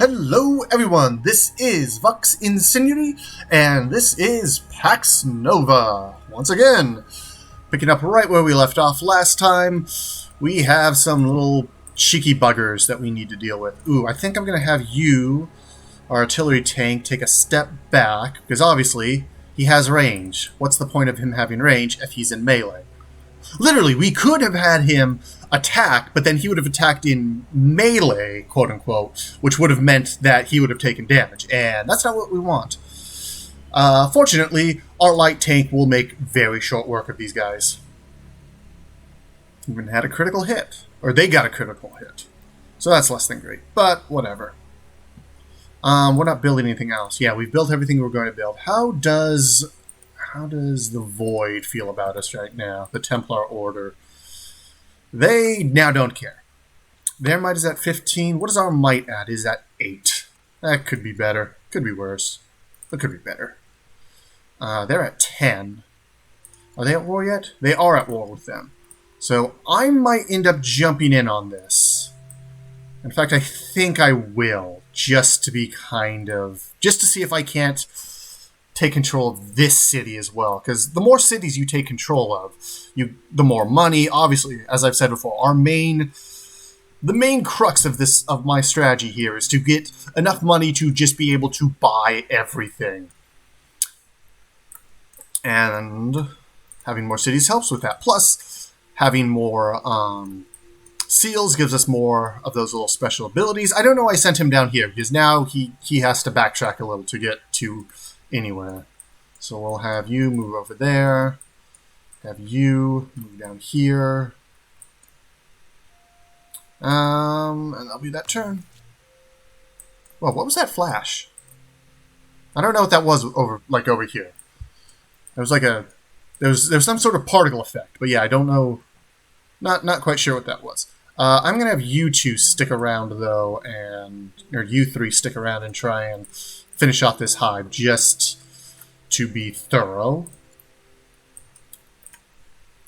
Hello everyone, this is Vox Insinuity, and this is Pax Nova. Once again, picking up right where we left off last time, we have some little cheeky buggers that we need to deal with. Ooh, I think I'm going to have you, our artillery tank, take a step back, because obviously he has range. What's the point of him having range if he's in melee? Literally, we could have had him attack, but then he would have attacked in melee, quote-unquote, which would have meant that he would have taken damage, and that's not what we want. Fortunately, our light tank will make very short work of these guys. Even had a critical hit, or they got a critical hit, so that's less than great, but whatever. We're not building anything else. Yeah, we've built everything we're going to build. How does the Void feel about us right now? The Templar Order. They now don't care. Their might is at 15. What is our might at? Is at 8. That could be better. Could be worse. But could be better. They're at 10. Are they at war yet? They are at war with them. So I might end up jumping in on this. In fact, I think I will. Just to be just to see if I can't take control of this city as well, because the more cities you take control of, the more money. Obviously, as I've said before, the main crux of my strategy here is to get enough money to just be able to buy everything, and having more cities helps with that. Plus, having more seals gives us more of those little special abilities. I don't know why I sent him down here, because now he has to backtrack a little to get to anywhere. So we'll have you move over there, have you move down here, and that'll be that turn. Well, what was that flash? I don't know what that was over here. It was like there's some sort of particle effect, but yeah, I don't know, not quite sure what that was. I'm gonna have you two stick around though, or you three stick around and try and finish off this hive, just to be thorough.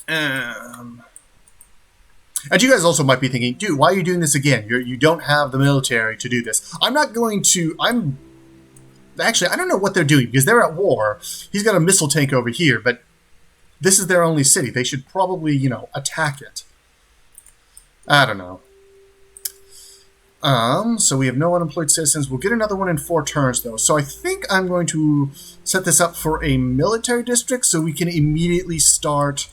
And you guys also might be thinking, dude, why are you doing this again? You don't have the military to do this. Actually, I don't know what they're doing, because they're at war. He's got a missile tank over here, but this is their only city. They should probably, attack it. I don't know. So we have no unemployed citizens. We'll get another one in 4 turns, though. So I think I'm going to set this up for a military district so we can immediately start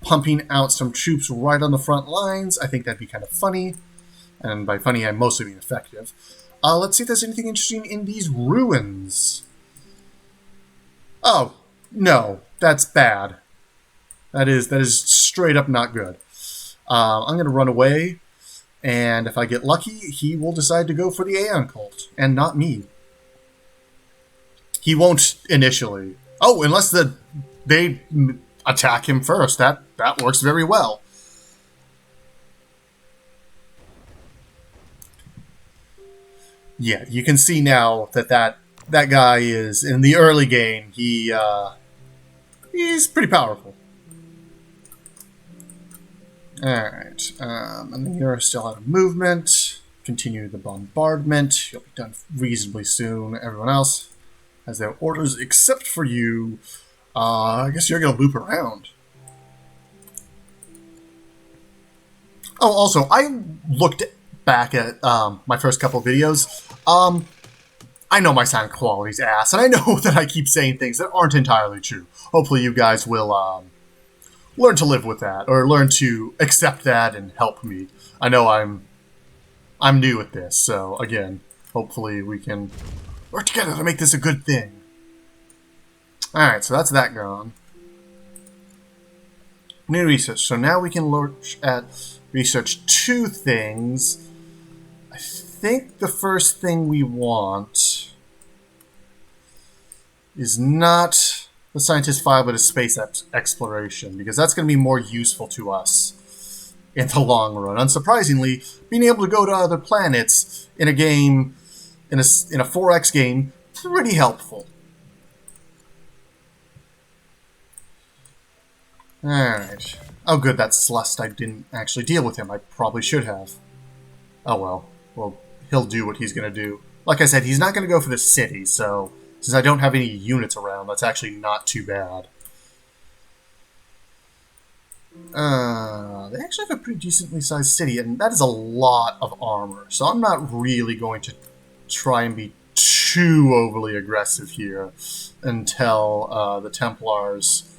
pumping out some troops right on the front lines. I think that'd be kind of funny. And by funny, I mostly mean effective. Let's see if there's anything interesting in these ruins. Oh, no. That's bad. That is straight up not good. I'm going to run away. And if I get lucky, he will decide to go for the Aeon Cult, and not me. He won't initially. Oh, unless they attack him first. That works very well. Yeah, you can see now that guy is, in the early game, he's pretty powerful. Alright, and then you're still out of movement. Continue the bombardment. You'll be done reasonably soon. Everyone else has their orders except for you. I guess you're going to loop around. Oh, also, I looked back at my first couple videos. I know my sound quality's ass, and I know that I keep saying things that aren't entirely true. Hopefully you guys will learn to live with that, or learn to accept that and help me. I know I'm new at this, so again, hopefully we can work together to make this a good thing. Alright, so that's that gone. New research. So now we can look at research 2 things. I think the first thing we want is not the scientist file, but a space exploration, because that's going to be more useful to us in the long run. Unsurprisingly, being able to go to other planets in a game, in a 4X game, pretty helpful. Alright. Oh good, that's Celeste. I didn't actually deal with him. I probably should have. Oh well. Well, he'll do what he's going to do. Like I said, he's not going to go for the city, so since I don't have any units around, that's actually not too bad. They actually have a pretty decently sized city, and that is a lot of armor, so I'm not really going to try and be too overly aggressive here until the Templars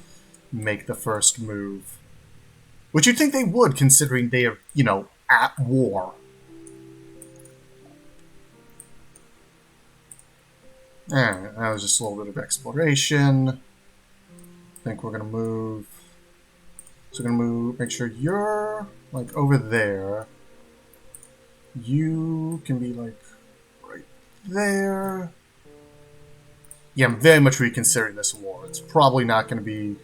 make the first move. Which you'd think they would, considering they are, you know, at war. Alright, that was just a little bit of exploration. I think we're going to move... So we're going to move, make sure you're, like, over there. You can be, like, right there. Yeah, I'm very much reconsidering this war. It's probably not going to be...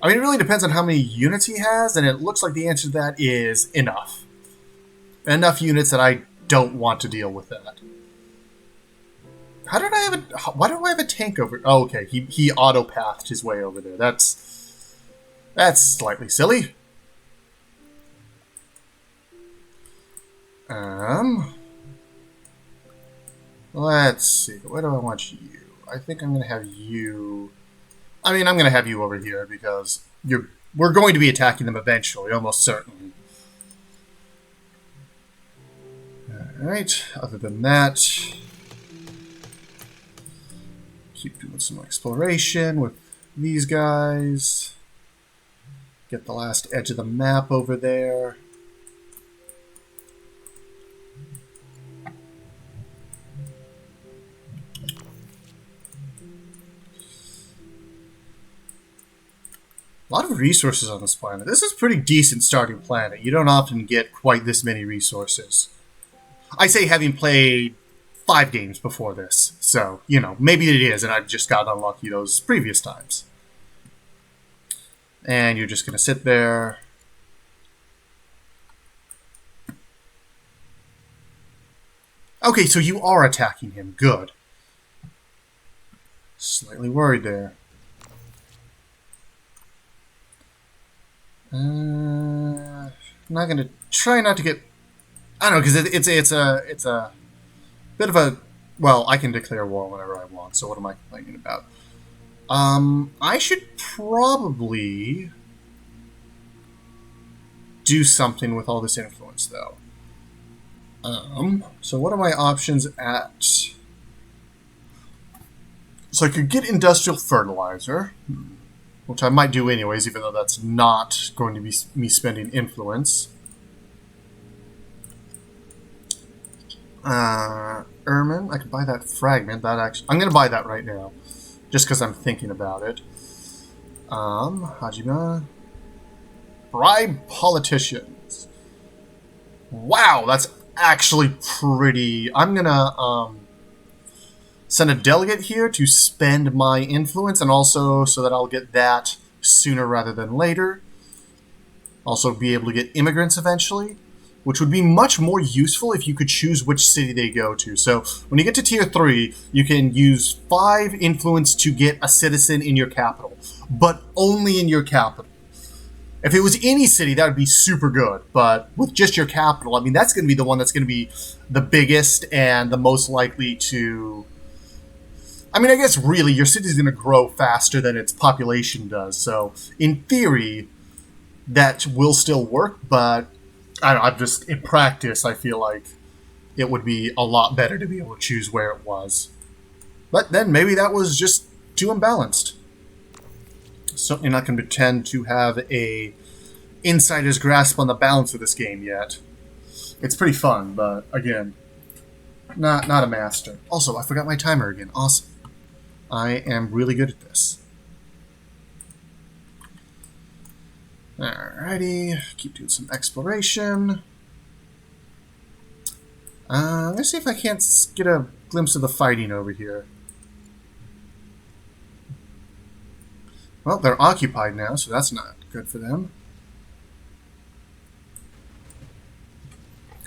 I mean, it really depends on how many units he has, and it looks like the answer to that is enough. Enough units that I don't want to deal with that. How did I have a... Why do I have a tank over... Oh, okay, he auto-pathed his way over there. That's slightly silly. Let's see. Where do I want you? I think I'm going to have you... I mean, I'm going to have you over here because we're going to be attacking them eventually, almost certainly. Alright, other than that, keep doing some exploration with these guys. Get the last edge of the map over there. A lot of resources on this planet. This is a pretty decent starting planet. You don't often get quite this many resources. I say having played 5 games before this, so, you know, maybe it is, and I've just got unlucky those previous times. And you're just going to sit there. Okay, so you are attacking him. Good. Slightly worried there. I'm not going to try not to get... I don't know, because it's a bit of a... Well, I can declare war whenever I want, so what am I complaining about? I should probably do something with all this influence, though. So what are my options at... So I could get industrial fertilizer, which I might do anyways, even though that's not going to be me spending influence. Ermine, I could buy that fragment. I'm going to buy that right now, just because I'm thinking about it. Hajime. Bribe politicians. Wow, that's actually pretty... I'm going to send a delegate here to spend my influence, and also so that I'll get that sooner rather than later. Also be able to get immigrants eventually, which would be much more useful if you could choose which city they go to. So when you get to tier 3, you can use 5 influence to get a citizen in your capital, but only in your capital. If it was any city, that would be super good, but with just your capital, I mean, that's going to be the one that's going to be the biggest and the most likely to... I mean, I guess really, your city's going to grow faster than its population does, so in theory, that will still work, but I don't know, I'm just, in practice, I feel like it would be a lot better to be able to choose where it was. But then maybe that was just too imbalanced. Certainly not going to pretend to have a insider's grasp on the balance of this game yet. It's pretty fun, but again, not a master. Also, I forgot my timer again. Awesome. I am really good at this. Alrighty, keep doing some exploration. Let's see if I can't get a glimpse of the fighting over here. Well, they're occupied now, so that's not good for them.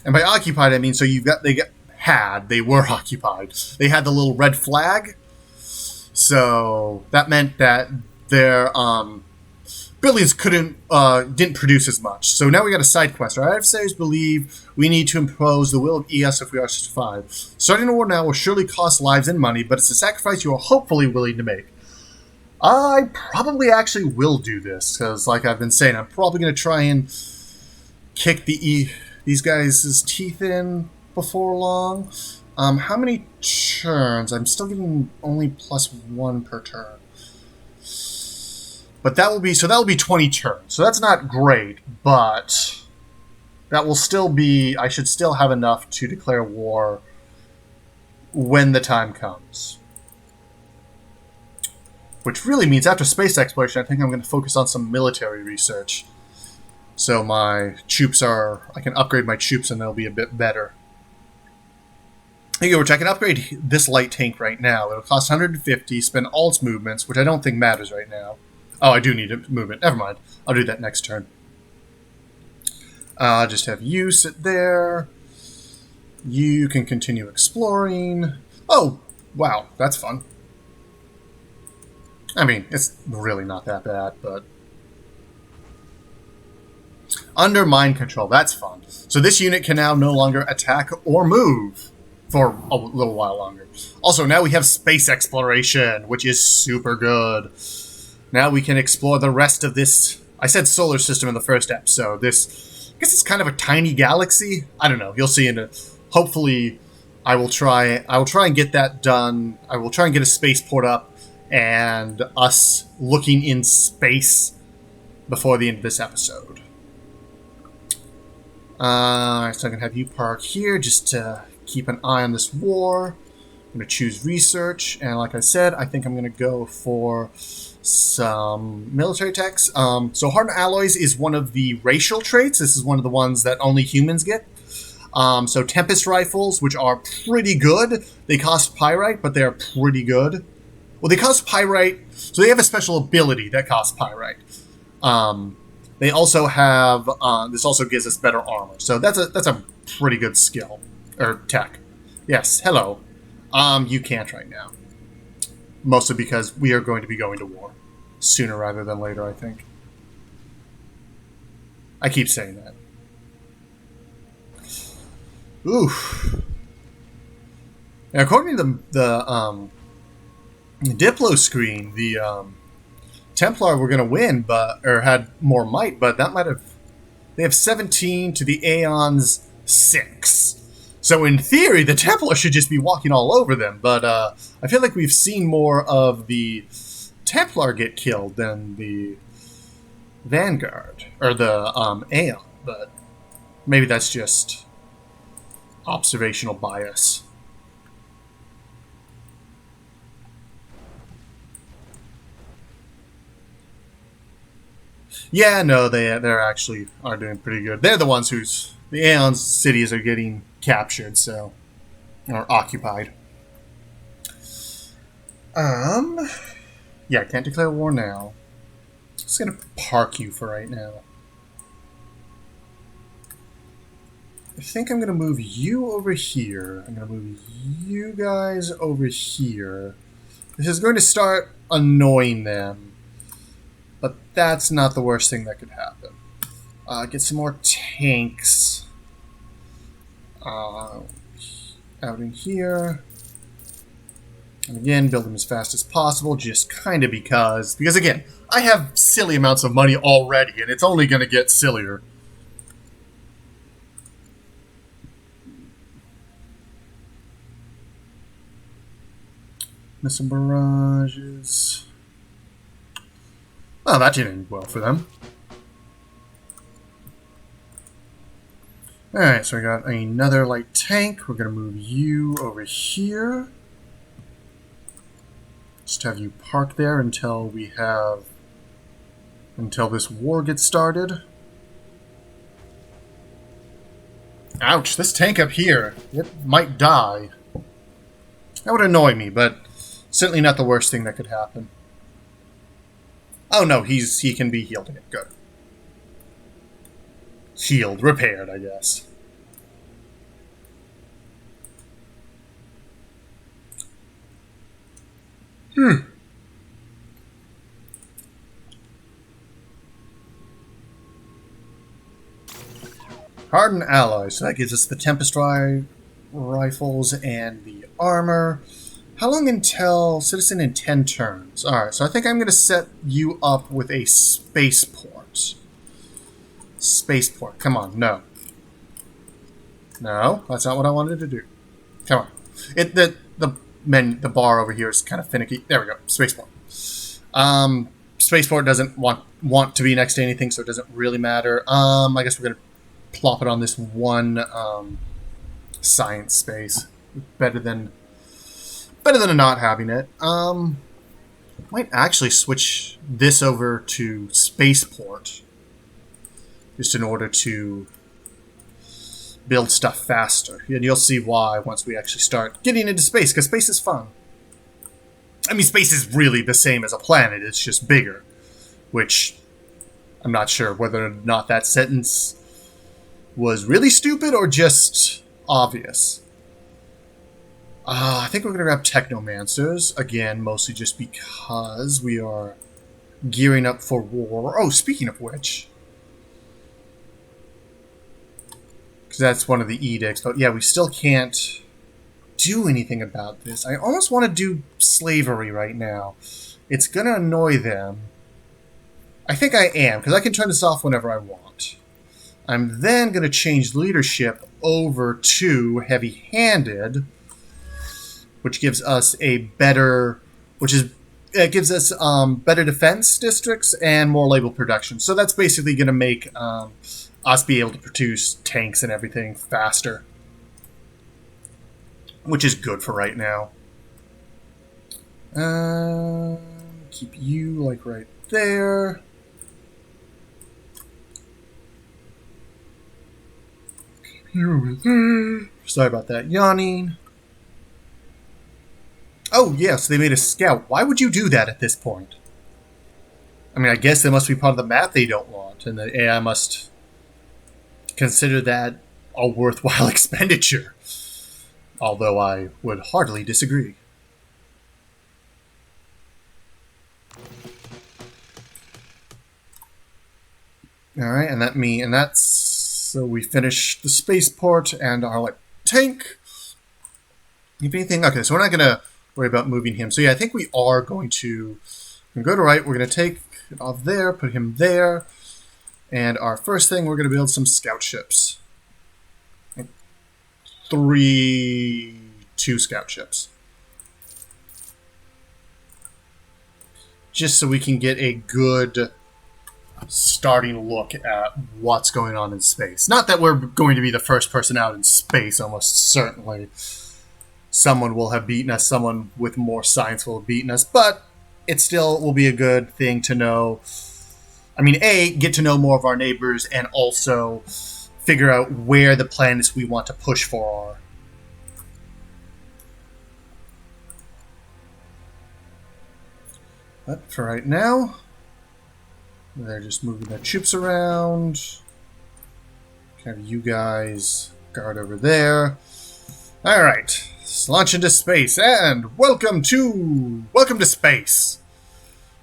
And by occupied, I mean so they were occupied. They had the little red flag, so that meant that their Billions didn't produce as much. So now we got a side quest. Our adversaries believe we need to impose the will of ES if we are to survive. Starting a war now will surely cost lives and money, but it's a sacrifice you are hopefully willing to make. I probably actually will do this, because like I've been saying, I'm probably going to try and kick these guys' teeth in before long. How many turns? I'm still getting only +1 per turn. But that will be 20 turns. So that's not great, but that will still be, I should still have enough to declare war when the time comes. Which really means after space exploration, I think I'm going to focus on some military research. So my troops I can upgrade my troops and they'll be a bit better. Which I can upgrade this light tank right now. It'll cost 150, spend all its movements, which I don't think matters right now. Oh, I do need a movement. Never mind. I'll do that next turn. I'll just have you sit there. You can continue exploring. Oh, wow. That's fun. I mean, it's really not that bad, but... Under mind control. That's fun. So this unit can now no longer attack or move for a little while longer. Also, now we have space exploration, which is super good. Now we can explore the rest of this. I said solar system in the first episode. I guess it's kind of a tiny galaxy. I don't know. You'll see in it. Hopefully, I will try and get that done. I will try and get a spaceport up and us looking in space before the end of this episode. So I'm gonna have you park here just to keep an eye on this war. I'm gonna choose research, and like I said, I think I'm gonna go for some military techs. So hardened alloys is one of the racial traits. This is one of the ones that only humans get. So Tempest rifles, which are pretty good. They cost pyrite, but they're pretty good. Well, they cost pyrite, so they have a special ability that costs pyrite. They also have this also gives us better armor. So that's a pretty good skill or tech. Yes, hello. You can't right now. Mostly because we are going to be going to war. Sooner rather than later, I think. I keep saying that. Oof. Now, according to the Diplo screen, the Templar were going to win, or had more might, but that might have... They have 17 to the Aeon's 6. So in theory, the Templar should just be walking all over them, but I feel like we've seen more of the Templar get killed than the Vanguard, or the Aeon, but maybe that's just observational bias. Yeah, no, they're actually are doing pretty good. They're the ones the Aeon's cities are getting captured, so or occupied. Yeah, can't declare war now. Just gonna park you for right now. I think I'm gonna move you over here. I'm gonna move you guys over here. This is going to start annoying them, but that's not the worst thing that could happen. Get some more tanks out in here. And again, build them as fast as possible, just kind of because again, I have silly amounts of money already, and it's only going to get sillier. Missile barrages. Oh, that didn't end well for them. Alright, so we got another light tank. We're going to move you over here. Just have you park there until this war gets started. Ouch, this tank up here, it might die. That would annoy me, but certainly not the worst thing that could happen. Oh no, he can be healed again. Good. Healed, repaired, I guess. Hardened alloys. So that gives us the Tempest rifles and the armor. How long until Citizen in 10 turns? Alright, so I think I'm going to set you up with a spaceport. Spaceport. Come on, no. No, that's not what I wanted to do. Come on. The bar over here is kind of finicky. There we go. Spaceport. Spaceport doesn't want to be next to anything, so it doesn't really matter. I guess we're gonna plop it on this one science space. Better than not having it. Might actually switch this over to spaceport, just in order to build stuff faster. And you'll see why once we actually start getting into space, because space is fun. I mean, space is really the same as a planet, it's just bigger. Which, I'm not sure whether or not that sentence was really stupid or just obvious. I think we're going to grab Technomancers, again, mostly just because we are gearing up for war. Oh, speaking of which, because that's one of the edicts, but yeah, we still can't do anything about this. I almost want to do slavery right now. It's going to annoy them. I think I am, because I can turn this off whenever I want. I'm then going to change leadership over to heavy-handed, which gives us a better, it gives us better defense districts and more label production. So that's basically going to make us be able to produce tanks and everything faster, which is good for right now. Keep you like right there. Keep you over there. Sorry about that yawning. Oh, yes, they made a scout. Why would you do that at this point? I mean, I guess that must be part of the map they don't want, and the AI must consider that a worthwhile expenditure. Although I would heartily disagree. Alright, and that's so we finish the spaceport and our tank. If anything, okay, so we're not gonna worry about moving him. So yeah, I think we are going to go to right. We're gonna take it off there, put him there, and our first thing, we're gonna build some scout ships. 2 scout ships. Just so we can get a good starting look at what's going on in space. Not that we're going to be the first person out in space, almost certainly. Someone will have beaten us, someone with more science will have beaten us, but it still will be a good thing to know. I mean, A, get to know more of our neighbors, and also figure out where the planets we want to push for are. But for right now, they're just moving their troops around. Have you guys guard over there. Alright, let's launch into space, and welcome to space.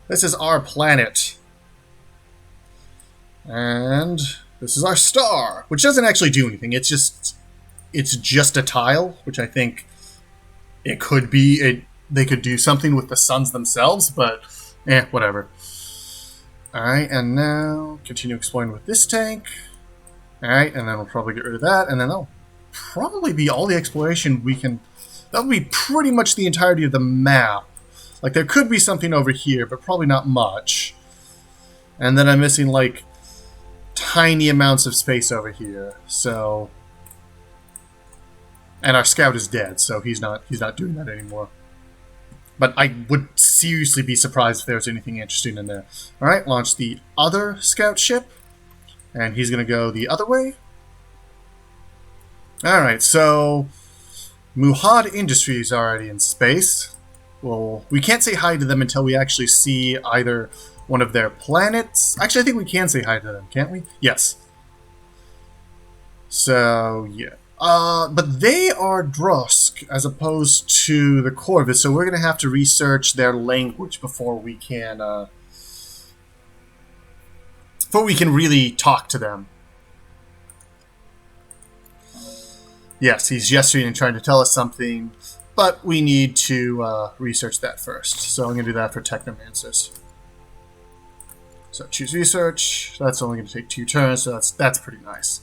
This is our planet. And this is our star, which doesn't actually do anything. It's just a tile, which I think it could be. They could do something with the suns themselves, but whatever. Alright, and now continue exploring with this tank. Alright, and then we'll probably get rid of that, and then that'll probably be all the exploration we can. That'll be pretty much the entirety of the map. Like, there could be something over here, but probably not much. And then I'm missing, like, tiny amounts of space over here, so. And our scout is dead, so he's not doing that anymore. But I would seriously be surprised if there's anything interesting in there. Alright, launch the other scout ship. And he's going to go the other way. Alright, so Muhad Industries are already in space. Well, we can't say hi to them until we actually see either one of their planets. Actually, I think we can say hi to them, can't we? Yes. So, yeah. But they are Drusk as opposed to the Corvus, so we're going to have to research their language before we can really talk to them. Yes, he's gesturing and trying to tell us something, but we need to research that first. So I'm going to do that for Technomancers. So choose research. That's only going to take 2 turns, so that's pretty nice.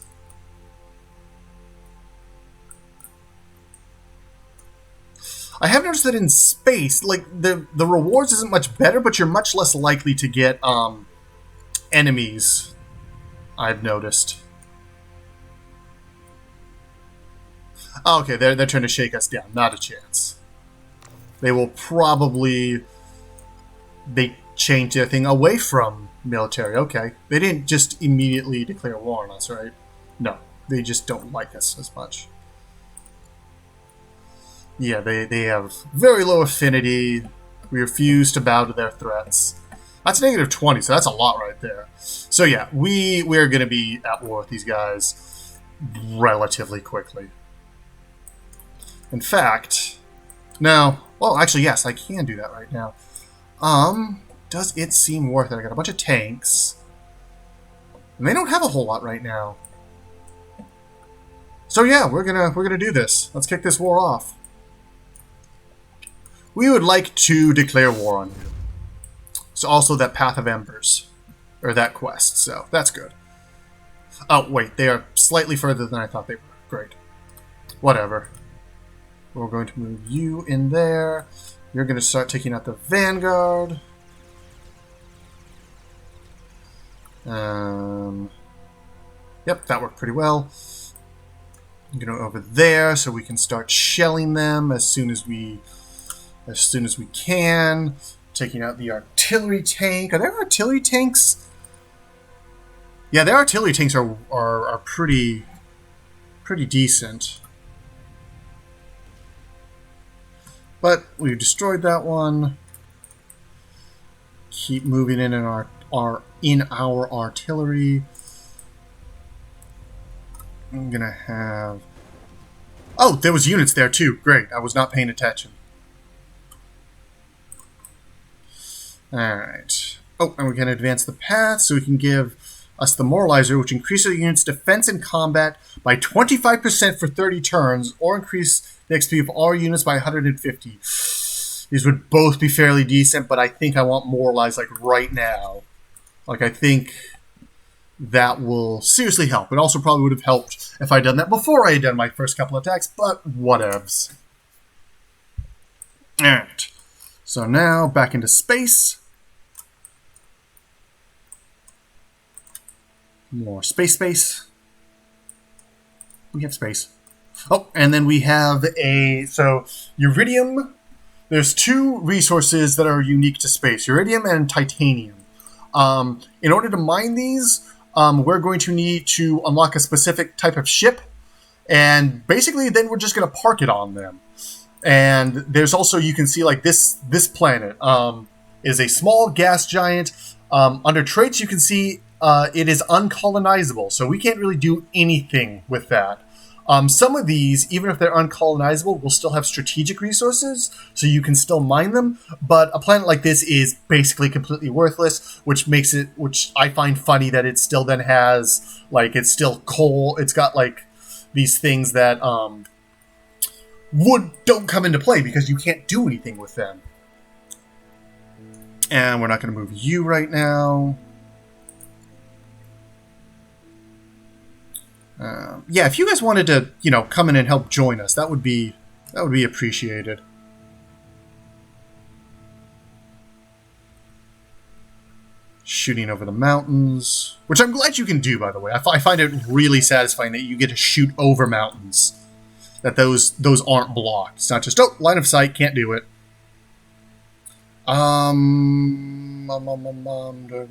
I have noticed that in space, like the rewards isn't much better, but you're much less likely to get enemies. I've noticed. Oh, okay, they're trying to shake us down. Not a chance. They will probably change their thing away from military. Okay, they didn't just immediately declare war on us, right? No, they just don't like us as much. Yeah, they have very low affinity. We refuse to bow to their threats. That's negative 20, so that's a lot right there. So yeah, we're going to be at war with these guys relatively quickly. In fact, now, well, actually, yes, I can do that right now. Does it seem worth it? I got a bunch of tanks, and they don't have a whole lot right now. So yeah, we're gonna do this. Let's kick this war off. We would like to declare war on you. So also that Path of Embers, or that quest. So that's good. Oh wait, they are slightly further than I thought they were. Great. Whatever. We're going to move you in there. You're going to start taking out the Vanguard. Yep, that worked pretty well. I'm going to go over there so we can start shelling them as soon as we can. Taking out the artillery tank. Are there artillery tanks? Yeah, their artillery tanks are pretty decent. But we've destroyed that one. Keep moving in our artillery. I'm gonna have. Oh, there was units there too. Great. I was not paying attention. All right. Oh, and we can advance the path so we can give us the Moralizer, which increases the unit's defense and combat by 25% for 30 turns, or increase the XP of all units by 150. These would both be fairly decent, but I think I want Moralize like right now. Like I think that will seriously help. It also probably would have helped if I'd done that before I had done my first couple attacks, but whatevs. Alright. So now back into space. More space. We have space. Oh, and then we have so Uridium. There's 2 resources that are unique to space, Uridium and Titanium. In order to mine these, we're going to need to unlock a specific type of ship, and basically then we're just going to park it on them. And there's also, you can see like this planet is a small gas giant. Under traits, you can see it is uncolonizable, so we can't really do anything with that. Some of these, even if they're uncolonizable, will still have strategic resources, so you can still mine them. But a planet like this is basically completely worthless, which I find funny that it still then has, like, it's still coal. It's got, like, these things that don't come into play because you can't do anything with them. And we're not going to move you right now. Yeah, if you guys wanted to, come in and help join us, that would be appreciated. Shooting over the mountains, which I'm glad you can do, by the way. I find it really satisfying that you get to shoot over mountains. That those aren't blocked. It's not just, line of sight, can't do it. Do I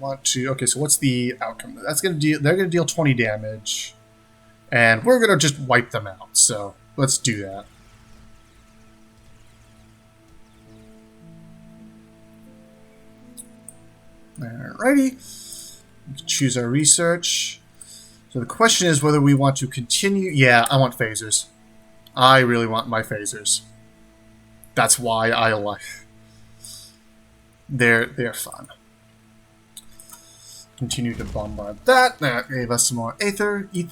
want to? Okay, so what's the outcome? They're gonna deal 20 damage. And we're going to just wipe them out, so let's do that. Alrighty. We can choose our research. So the question is whether we want to continue. Yeah, I want phasers. I really want my phasers. That's why I like. They're fun. Continue to bombard that. That gave us some more Aether, yep.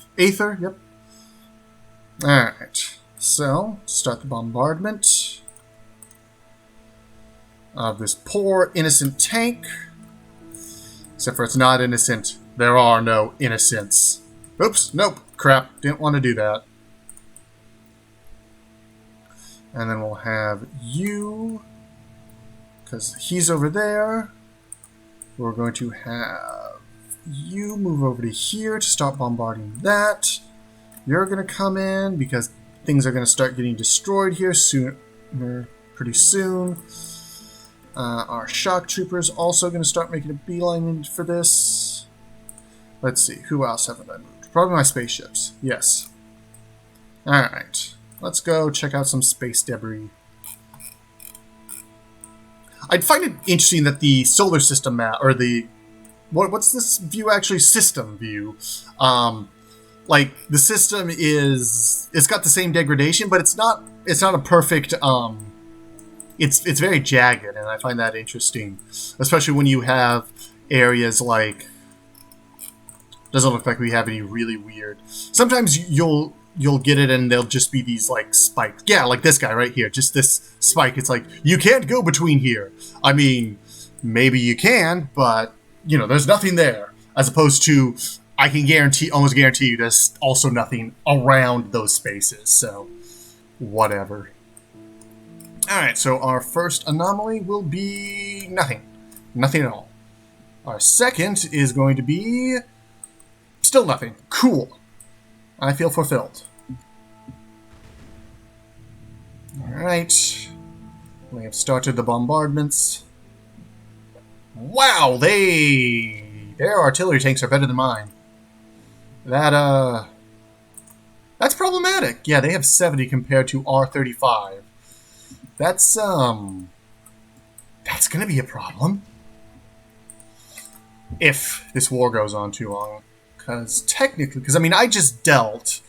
Alright, so start the bombardment of this poor innocent tank. Except for it's not innocent. There are no innocents. Oops, nope, crap, didn't want to do that. And then we'll have you, because he's over there. We're going to have you move over to here to start bombarding that. You're going to come in because things are going to start getting destroyed here pretty soon. Our shock troopers also going to start making a beeline for this. Let's see, who else haven't I moved? Probably my spaceships. Yes. Alright. Let's go check out some space debris. I'd find it interesting that the solar system map, or the... What's this view actually? System view. Like, the system is... It's got the same degradation, but it's not a perfect... It's very jagged, and I find that interesting. Especially when you have areas like... Doesn't look like we have any really weird... Sometimes you'll get it and they'll just be these, like, spikes. Yeah, like this guy right here. Just this spike. It's like, you can't go between here. I mean, maybe you can, but, you know, there's nothing there. As opposed to, I can almost guarantee you there's also nothing around those spaces. So, whatever. Alright, so our first anomaly will be nothing. Nothing at all. Our second is going to be still nothing. Cool. I feel fulfilled. Alright. We have started the bombardments. Wow, their artillery tanks are better than mine. That's problematic. Yeah, they have 70 compared to R35. That's gonna be a problem. If this war goes on too long. Because I mean, I just dealt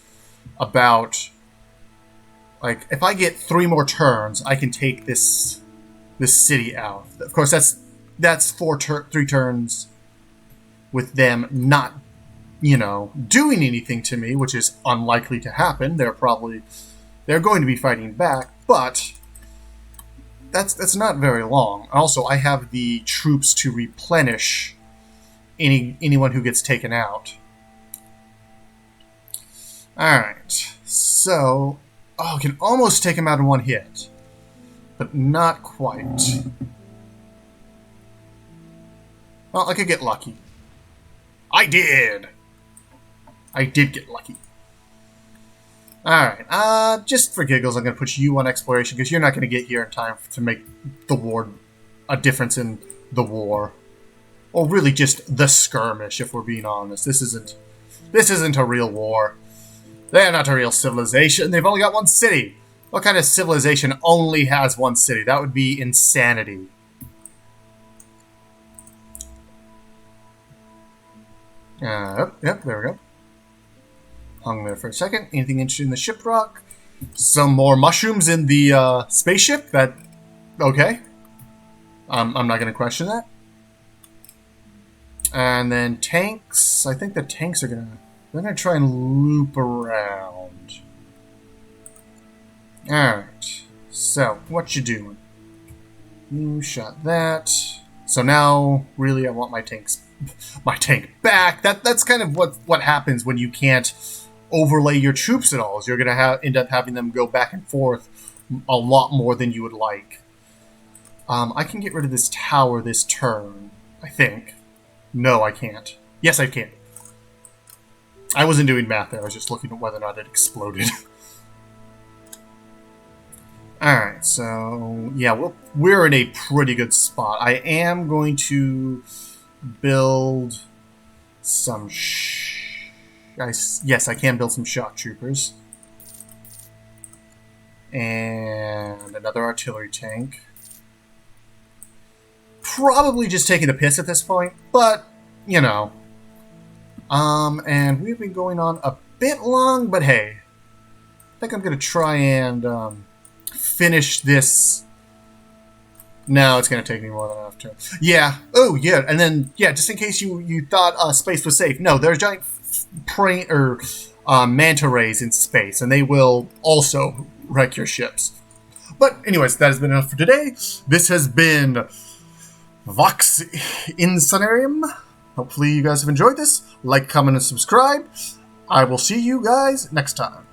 about, like, if I get 3 more turns, I can take this city out. Of course, that's 3 turns with them not, you know, doing anything to me, which is unlikely to happen. They're going to be fighting back, but that's not very long. Also, I have the troops to replenish anyone who gets taken out. Alright, so... Oh, I can almost take him out in one hit. But not quite. Well, I could get lucky. I did! I did get lucky. Alright, just for giggles, I'm going to put you on exploration, because you're not going to get here in time to make the war a difference in the war. Or really just the skirmish, if we're being honest. This isn't a real war. They're not a real civilization. They've only got 1 city. What kind of civilization only has 1 city? That would be insanity. Yep, there we go. Hung there for a second. Anything interesting in the shiprock? Some more mushrooms in the spaceship? Okay. I'm not going to question that. And then tanks. I think the tanks are going to... They're going to try and loop around. Alright. So, what you doing? You shot that. So now, really, I want my tank back. That's kind of what happens when you can't overlay your troops at all. Is you're going to end up having them go back and forth a lot more than you would like. I can get rid of this tower this turn, I think. No, I can't. Yes, I can. I wasn't doing math there. I was just looking at whether or not it exploded. Alright, so... Yeah, we're in a pretty good spot. I am going to build some... Yes, I can build some shock troopers. And another artillery tank. Probably just taking the piss at this point, but, you know... and we've been going on a bit long, but hey. I think I'm going to try and, finish this. No, it's going to take me more than enough time. Yeah. Oh, yeah. And then, yeah, just in case you thought space was safe. No, there's giant manta rays in space, and they will also wreck your ships. But anyways, that has been enough for today. This has been Vox Insanarium. Hopefully you guys have enjoyed this. Like, comment, and subscribe. I will see you guys next time.